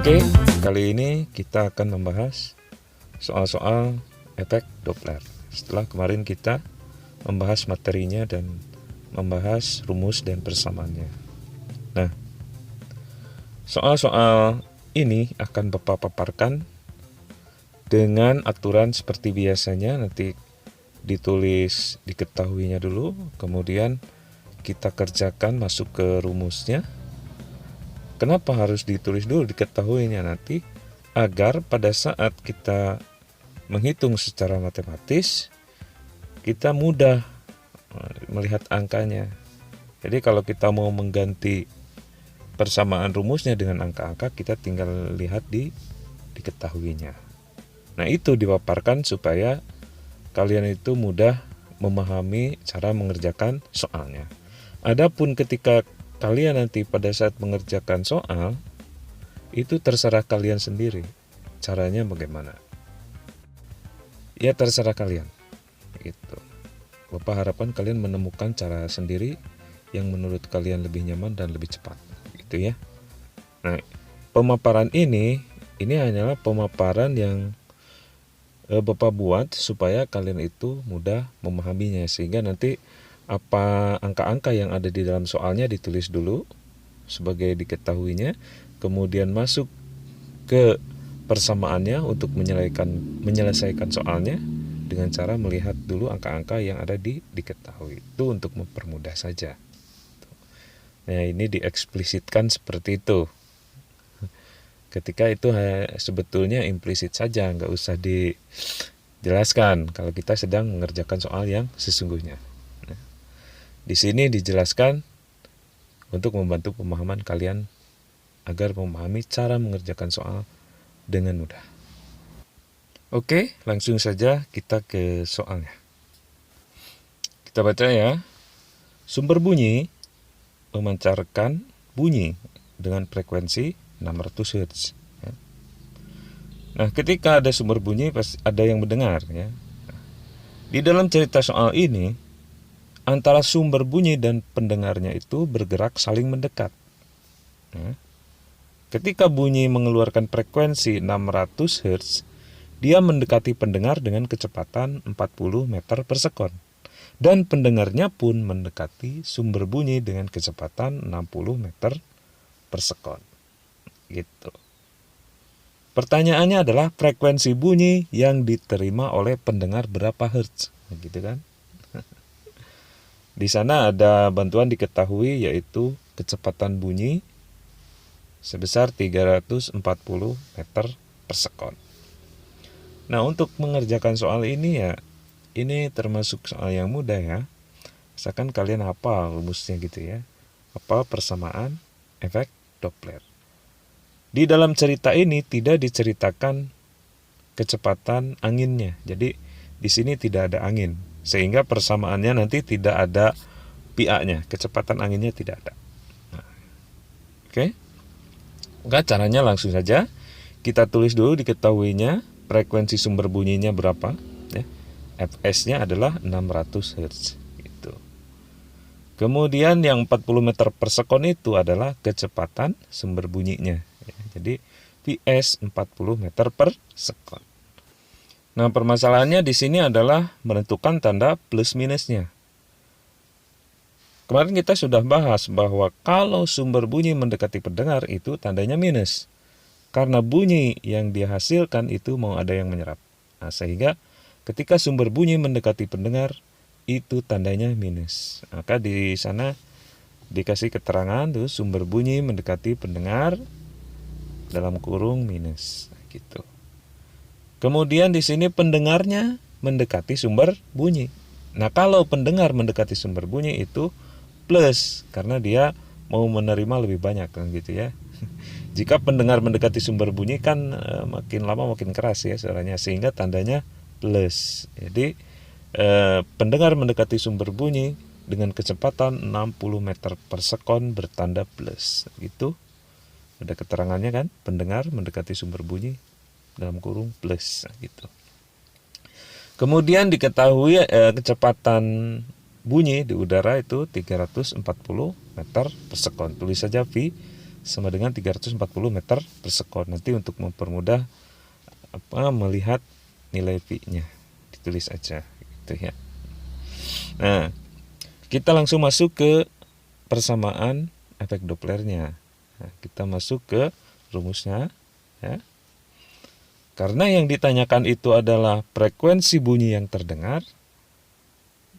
Oke, kali ini kita akan membahas soal-soal efek Doppler. Setelah kemarin kita membahas materinya dan membahas rumus dan persamaannya. Nah, soal-soal ini akan Bapak paparkan dengan aturan seperti biasanya. Nanti ditulis diketahuinya dulu, kemudian kita kerjakan masuk ke rumusnya. Kenapa harus ditulis dulu diketahuinya nanti? Agar pada saat kita menghitung secara matematis, kita mudah melihat angkanya. Jadi kalau kita mau mengganti persamaan rumusnya dengan angka-angka, kita tinggal lihat di diketahuinya. Nah, itu dipaparkan supaya kalian itu mudah memahami cara mengerjakan soalnya. Adapun ketika kalian nanti pada saat mengerjakan soal, itu terserah kalian sendiri. Caranya bagaimana? Ya terserah kalian. Gitu. Bapak harapan kalian menemukan cara sendiri yang menurut kalian lebih nyaman dan lebih cepat. Gitu ya. Nah, pemaparan ini hanyalah pemaparan yang Bapak buat supaya kalian itu mudah memahaminya, sehingga nanti apa angka-angka yang ada di dalam soalnya ditulis dulu sebagai diketahuinya, kemudian masuk ke persamaannya untuk menyelesaikan soalnya dengan cara melihat dulu angka-angka yang ada di diketahui. Itu untuk mempermudah saja. Nah, ini dieksplisitkan seperti itu. Ketika itu sebetulnya implisit saja, nggak usah dijelaskan kalau kita sedang mengerjakan soal yang sesungguhnya. Di sini dijelaskan untuk membantu pemahaman kalian agar memahami cara mengerjakan soal dengan mudah. Oke, langsung saja kita ke soalnya. Kita baca ya. Sumber bunyi memancarkan bunyi dengan frekuensi 600 Hz. Nah, ketika ada sumber bunyi pasti ada yang mendengar ya. Di dalam cerita soal ini, antara sumber bunyi dan pendengarnya itu bergerak saling mendekat. Ketika bunyi mengeluarkan frekuensi 600 Hz, dia mendekati pendengar dengan kecepatan 40 meter per sekon. Dan pendengarnya pun mendekati sumber bunyi dengan kecepatan 60 meter per sekon. Gitu. Pertanyaannya adalah frekuensi bunyi yang diterima oleh pendengar berapa Hz? Gitu kan? Di sana ada bantuan diketahui, yaitu kecepatan bunyi sebesar 340 meter per sekon. Nah, untuk mengerjakan soal ini ya, ini termasuk soal yang mudah ya. Asalkan kalian hafal rumusnya gitu ya. Hafal persamaan efek Doppler. Di dalam cerita ini tidak diceritakan kecepatan anginnya. Jadi di sini tidak ada angin. Sehingga persamaannya nanti tidak ada pihaknya, kecepatan anginnya tidak ada. Nah, oke. Enggak, caranya langsung saja kita tulis dulu diketahuinya frekuensi sumber bunyinya berapa ya. Fs-nya adalah 600 Hz gitu. Kemudian yang 40 meter per sekon itu adalah kecepatan sumber bunyinya ya. Jadi Vs 40 meter per sekon. Nah, permasalahannya di sini adalah menentukan tanda plus minusnya. Kemarin kita sudah bahas bahwa kalau sumber bunyi mendekati pendengar itu tandanya minus. Karena bunyi yang dihasilkan itu mau ada yang menyerap. Nah, sehingga ketika sumber bunyi mendekati pendengar itu tandanya minus. Maka di sana dikasih keterangan tuh sumber bunyi mendekati pendengar dalam kurung minus gitu. Kemudian di sini pendengarnya mendekati sumber bunyi. Nah, kalau pendengar mendekati sumber bunyi itu plus karena dia mau menerima lebih banyak kan gitu ya. Jika pendengar mendekati sumber bunyi kan makin lama makin keras ya suaranya, sehingga tandanya plus. Jadi pendengar mendekati sumber bunyi dengan kecepatan 60 meter per sekon bertanda plus. Gitu. Ada keterangannya kan, pendengar mendekati sumber bunyi dalam kurung plus gitu. Kemudian diketahui kecepatan bunyi di udara itu 340 meter per sekon. Tulis saja V sama dengan 340 meter per sekon. Nanti untuk mempermudah melihat nilai V-nya, ditulis aja gitu ya. Nah, kita langsung masuk ke persamaan efek Dopplernya. Nah, kita masuk ke rumusnya ya. Karena yang ditanyakan itu adalah frekuensi bunyi yang terdengar,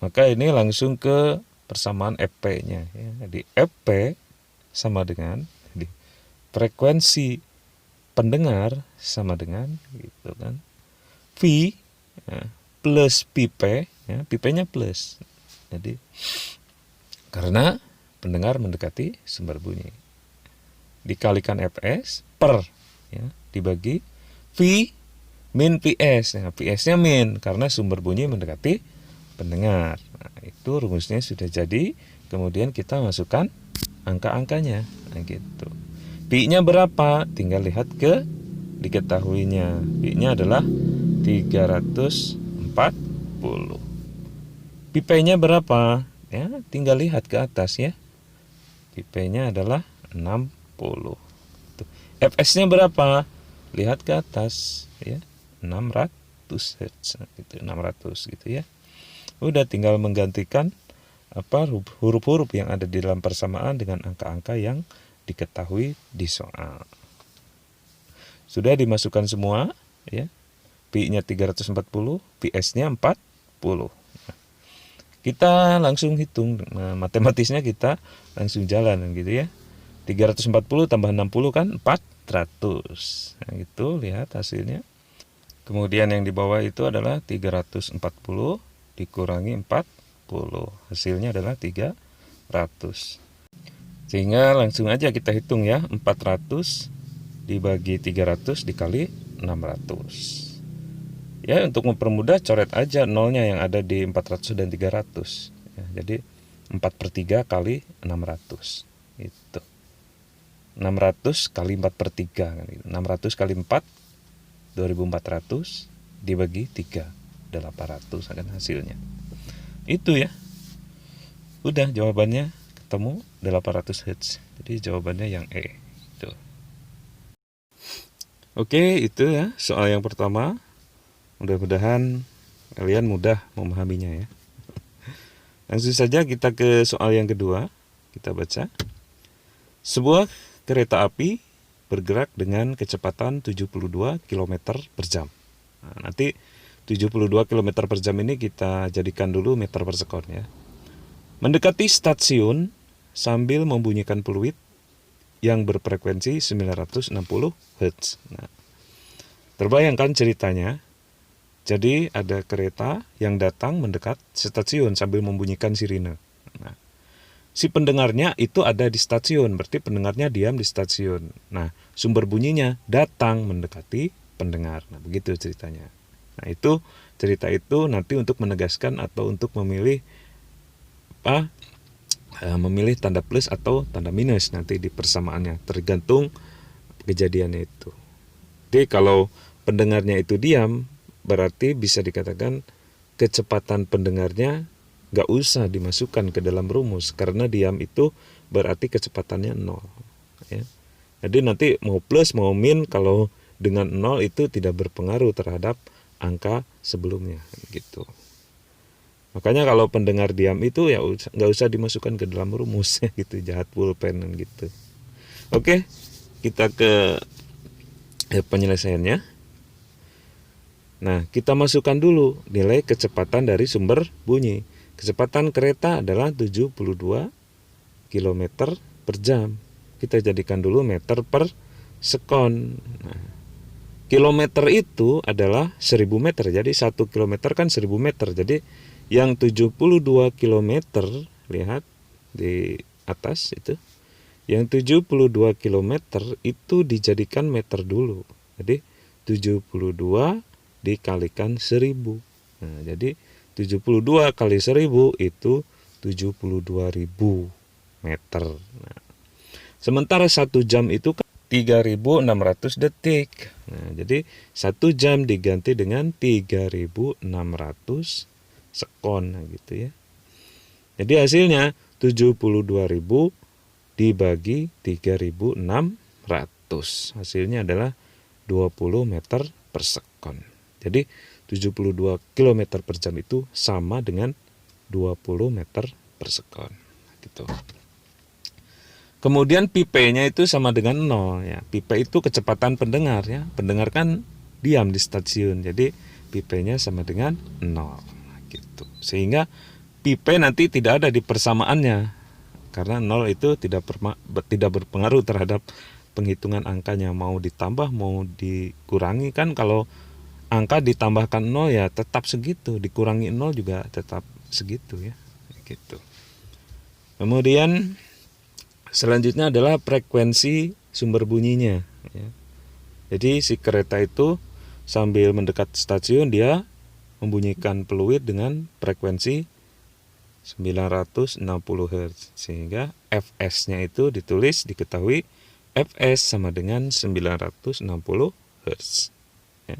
maka ini langsung ke persamaan Fp-nya. Ya. Jadi Fp sama dengan frekuensi pendengar sama dengan gitu kan, V ya, plus Pp, ya, Pp-nya plus. Jadi karena pendengar mendekati sumber bunyi, dikalikan Fs per ya, dibagi V min Ps. Nah, Ps-nya min karena sumber bunyi mendekati pendengar. Nah, itu rumusnya sudah jadi. Kemudian kita masukkan angka-angkanya. Nah, gitu. Pi-nya berapa? Tinggal lihat ke diketahuinya. Pi-nya adalah 340. Pi-nya berapa? Ya, tinggal lihat ke atas ya. Pi-nya adalah 60. Fs-nya berapa? Lihat ke atas ya, 600 Hz gitu, 600 gitu ya. Udah tinggal menggantikan huruf-huruf yang ada di dalam persamaan dengan angka-angka yang diketahui di soal. Sudah dimasukkan semua ya. Pi-nya 340, Ps-nya 40. Kita langsung hitung, matematisnya kita langsung jalan gitu ya. 340 tambah 60 kan 400. Nah, gitu, lihat hasilnya. Kemudian yang di bawah itu adalah 340 dikurangi 40. Hasilnya adalah 300. Sehingga langsung aja kita hitung ya, 400 dibagi 300 dikali 600. Ya, untuk mempermudah coret aja nolnya yang ada di 400 dan 300. Ya, jadi 4/3 kali 600. Itu. 600 kali 4/3 kan gitu. 600 kali 4 2400 dibagi 3 800 akan hasilnya. Itu ya. Udah jawabannya ketemu 800 Hz. Jadi jawabannya yang E. Itu. Oke, itu ya soal yang pertama. Mudah-mudahan kalian mudah memahaminya ya. Langsung saja kita ke soal yang kedua. Kita baca. Sebuah kereta api bergerak dengan kecepatan 72 km per jam. Nah, nanti 72 km per jam ini kita jadikan dulu meter per sekon ya. Mendekati stasiun sambil membunyikan peluit yang berfrekuensi 960 Hz. Nah, terbayangkan ceritanya. Jadi ada kereta yang datang mendekat stasiun sambil membunyikan sirine. Nah, si pendengarnya itu ada di stasiun, berarti pendengarnya diam di stasiun. Nah, sumber bunyinya datang mendekati pendengar. Nah, begitu ceritanya. Nah, itu cerita itu nanti untuk menegaskan atau untuk memilih memilih tanda plus atau tanda minus nanti di persamaannya, tergantung kejadiannya itu. Jadi kalau pendengarnya itu diam, berarti bisa dikatakan kecepatan pendengarnya nggak usah dimasukkan ke dalam rumus, karena diam itu berarti kecepatannya 0 ya. Jadi nanti mau plus mau min, kalau dengan 0 itu tidak berpengaruh terhadap angka sebelumnya gitu. Makanya kalau pendengar diam itu ya nggak usah dimasukkan ke dalam rumus gitu, jahat pulpen gitu. Oke, kita ke penyelesaiannya. Nah, kita masukkan dulu nilai kecepatan dari sumber bunyi. Kecepatan kereta adalah 72 km per jam. Kita jadikan dulu meter per sekon. Nah, kilometer itu adalah 1000 meter. Jadi 1 kilometer kan 1000 meter. Jadi yang 72 km, lihat di atas itu, Yang 72 km itu dijadikan meter dulu. Jadi 72 dikalikan 1000. Nah, jadi 72 kali 1000 itu 72.000 meter. Nah, sementara 1 jam itu 3.600 detik. Nah, jadi 1 jam diganti dengan 3.600 sekon, nah, gitu ya. Jadi hasilnya 72.000 dibagi 3.600. Hasilnya adalah 20 meter per sekon. Jadi 72 km per jam itu sama dengan 20 meter per sekon. Gitu. Kemudian pipe-nya itu sama dengan 0 ya. Pipe itu kecepatan pendengar ya. Pendengar kan diam di stasiun. Jadi pipe-nya sama dengan 0 gitu. Sehingga pipe nanti tidak ada di persamaannya. Karena 0 itu tidak berpengaruh terhadap penghitungan angkanya, mau ditambah mau dikurangi kan. Kalau angka ditambahkan 0 ya tetap segitu, dikurangi 0 juga tetap segitu ya. Gitu. Kemudian selanjutnya adalah frekuensi sumber bunyinya ya. Jadi si kereta itu sambil mendekat stasiun dia membunyikan peluit dengan frekuensi 960 Hz, sehingga Fs-nya itu diketahui Fs sama dengan 960 Hz ya.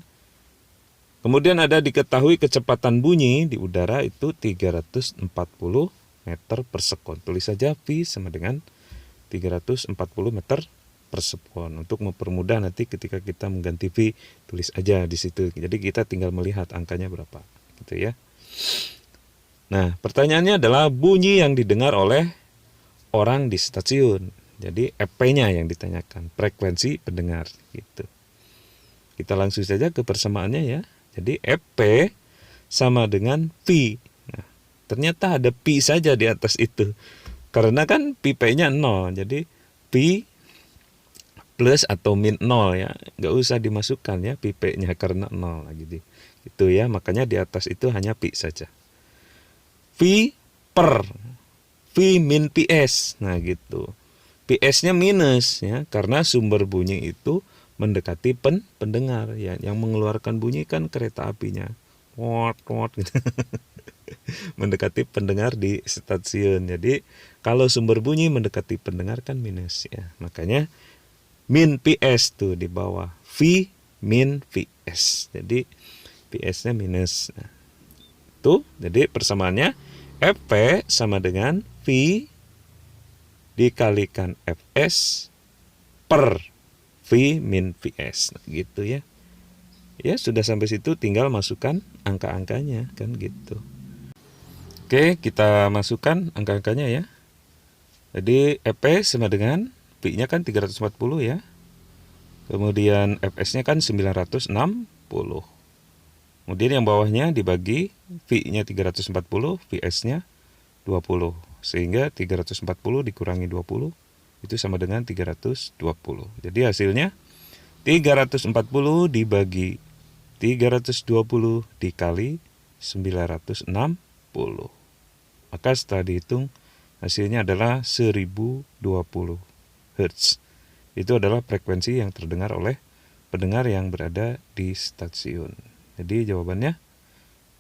Kemudian ada diketahui kecepatan bunyi di udara itu 340 meter per sekon. Tulis saja V sama dengan 340 meter per sekon. Untuk mempermudah nanti ketika kita mengganti V, tulis aja di situ. Jadi kita tinggal melihat angkanya berapa, gitu ya. Nah, pertanyaannya adalah bunyi yang didengar oleh orang di stasiun. Jadi EP-nya yang ditanyakan, frekuensi pendengar gitu. Kita langsung saja ke persamaannya ya. Jadi EP sama dengan V. Nah, ternyata ada pi saja di atas itu. Karena kan pipe-nya 0. Jadi pi plus atau min 0 ya. Nggak usah dimasukkan ya pipe-nya karena 0 gitu. Itu ya, makanya di atas itu hanya pi saja. V per V min PS. Nah gitu. PS-nya minus ya, karena sumber bunyi itu mendekati pendengar ya. Yang mengeluarkan bunyi kan kereta apinya. Wot gitu. Mendekati pendengar di stasiun. Jadi kalau sumber bunyi mendekati pendengar kan minus ya. Makanya min PS tuh di bawah. V min PS. Jadi PS-nya minus. Nah, tuh, jadi persamaannya Fp sama dengan V dikalikan Fs per V min Vs. Nah, gitu ya. Ya, sudah sampai situ tinggal masukkan angka-angkanya kan gitu. Oke, kita masukkan angka-angkanya ya. Jadi Fp sama dengan V-nya kan 340 ya. Kemudian Fs-nya kan 960. Kemudian yang bawahnya dibagi, V-nya 340, Vs-nya 20. Sehingga 340 dikurangi 20, itu sama dengan 320. Jadi hasilnya 340 dibagi 320 dikali 960. Maka setelah dihitung, hasilnya adalah 1020 Hz. Itu adalah frekuensi yang terdengar oleh pendengar yang berada di stasiun. Jadi jawabannya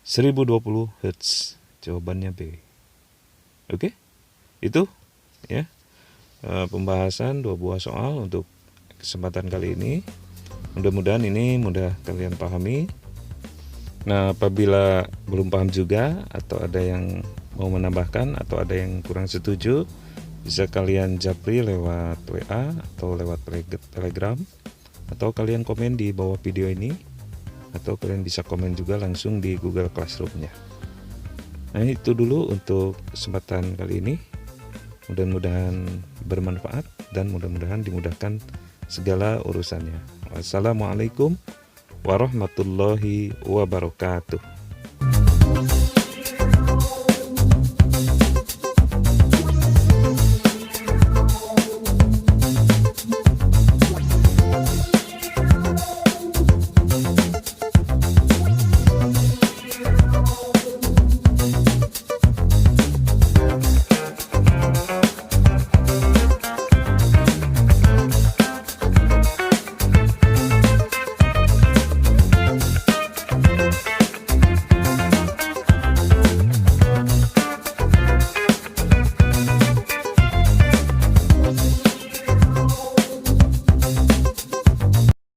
1020 Hz. Jawabannya B. Oke? Itu ya. Pembahasan 2 buah soal untuk kesempatan kali ini. Mudah-mudahan ini mudah kalian pahami. Nah, apabila belum paham juga atau ada yang mau menambahkan atau ada yang kurang setuju, bisa kalian japri lewat WA atau lewat Telegram, atau kalian komen di bawah video ini, atau kalian bisa komen juga langsung di Google Classroom-nya. Nah, itu dulu untuk kesempatan kali ini. Mudah-mudahan bermanfaat dan mudah-mudahan dimudahkan segala urusannya. Wassalamualaikum warahmatullahi wabarakatuh.